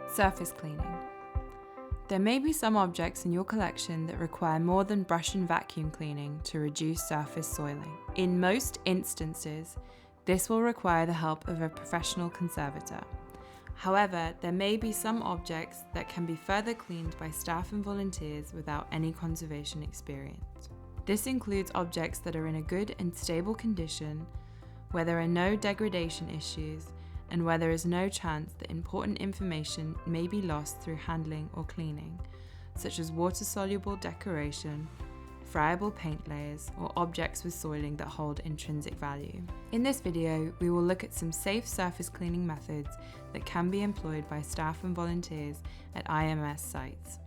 Surface cleaning. There may be some objects in your collection that require more than brush and vacuum cleaning to reduce surface soiling. In most instances, this will require the help of a professional conservator. However, there may be some objects that can be further cleaned by staff and volunteers without any conservation experience. This includes objects that are in a good and stable condition, where there are no degradation issues, and where there is no chance that important information may be lost through handling or cleaning, such as water-soluble decoration, friable paint layers, or objects with soiling that hold intrinsic value. In this video, we will look at some safe surface cleaning methods that can be employed by staff and volunteers at IMS sites.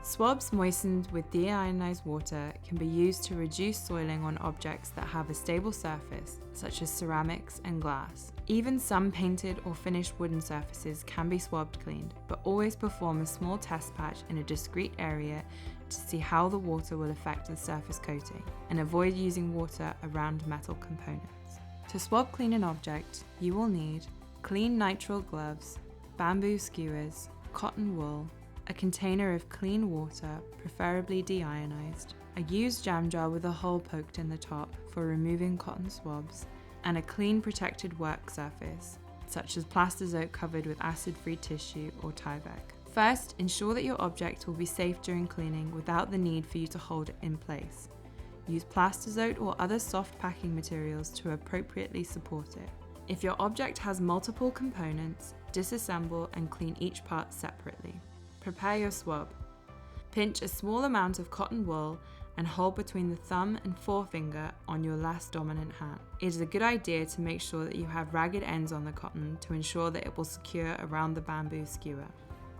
Swabs moistened with deionized water can be used to reduce soiling on objects that have a stable surface, such as ceramics and glass. Even some painted or finished wooden surfaces can be swabbed cleaned, but always perform a small test patch in a discrete area to see how the water will affect the surface coating, and avoid using water around metal components. To swab clean an object, you will need clean nitrile gloves, bamboo skewers, cotton wool, a container of clean water, preferably deionized, a used jam jar with a hole poked in the top for removing cotton swabs, and a clean protected work surface, such as plastizote covered with acid-free tissue or Tyvek. First, ensure that your object will be safe during cleaning without the need for you to hold it in place. Use plastizote or other soft packing materials to appropriately support it. If your object has multiple components, disassemble and clean each part separately. Prepare your swab. Pinch a small amount of cotton wool and hold between the thumb and forefinger on your less dominant hand. It is a good idea to make sure that you have ragged ends on the cotton to ensure that it will secure around the bamboo skewer.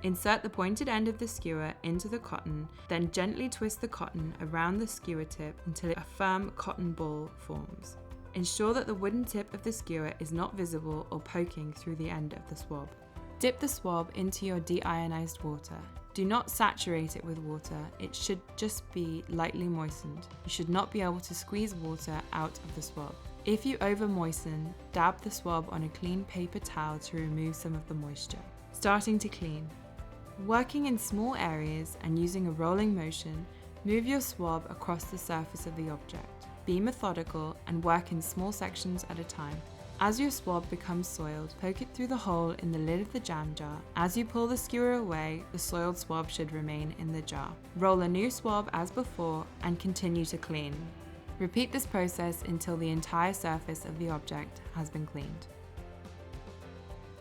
Insert the pointed end of the skewer into the cotton, then gently twist the cotton around the skewer tip until a firm cotton ball forms. Ensure that the wooden tip of the skewer is not visible or poking through the end of the swab. Dip the swab into your deionized water. Do not saturate it with water, it should just be lightly moistened. You should not be able to squeeze water out of the swab. If you over-moisten, dab the swab on a clean paper towel to remove some of the moisture. Starting to clean. Working in small areas and using a rolling motion, move your swab across the surface of the object. Be methodical and work in small sections at a time. As your swab becomes soiled, poke it through the hole in the lid of the jam jar. As you pull the skewer away, the soiled swab should remain in the jar. Roll a new swab as before and continue to clean. Repeat this process until the entire surface of the object has been cleaned.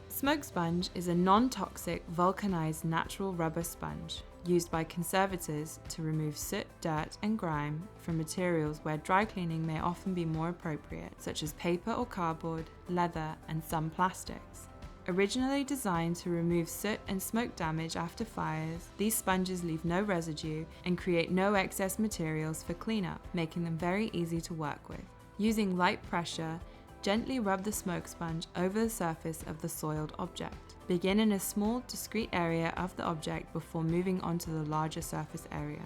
Smoke sponge is a non-toxic vulcanized natural rubber sponge used by conservators to remove soot, dirt and grime from materials where dry cleaning may often be more appropriate, such as paper or cardboard, leather and some plastics. Originally designed to remove soot and smoke damage after fires, these sponges leave no residue and create no excess materials for cleanup, making them very easy to work with. Using light pressure, gently rub the smoke sponge over the surface of the soiled object. Begin in a small, discrete area of the object before moving on to the larger surface area.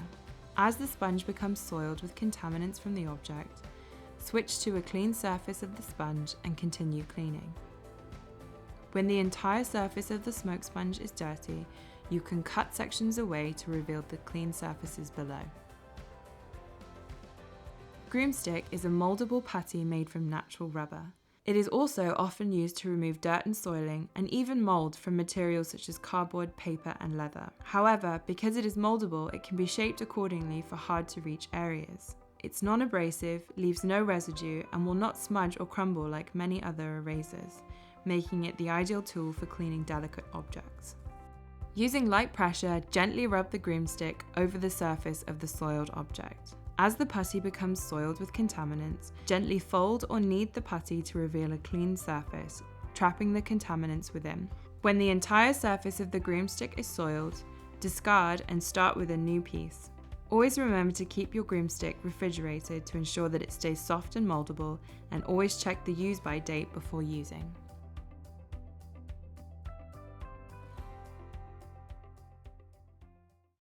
As the sponge becomes soiled with contaminants from the object, switch to a clean surface of the sponge and continue cleaning. When the entire surface of the smoke sponge is dirty, you can cut sections away to reveal the clean surfaces below. Broomstick is a moldable putty made from natural rubber. It is also often used to remove dirt and soiling, and even mold from materials such as cardboard, paper and leather. However, because it is moldable, it can be shaped accordingly for hard-to-reach areas. It's non-abrasive, leaves no residue, and will not smudge or crumble like many other erasers, making it the ideal tool for cleaning delicate objects. Using light pressure, gently rub the broomstick over the surface of the soiled object. As the putty becomes soiled with contaminants, gently fold or knead the putty to reveal a clean surface, trapping the contaminants within. When the entire surface of the broomstick is soiled, discard and start with a new piece. Always remember to keep your broomstick refrigerated to ensure that it stays soft and moldable, and always check the use-by date before using.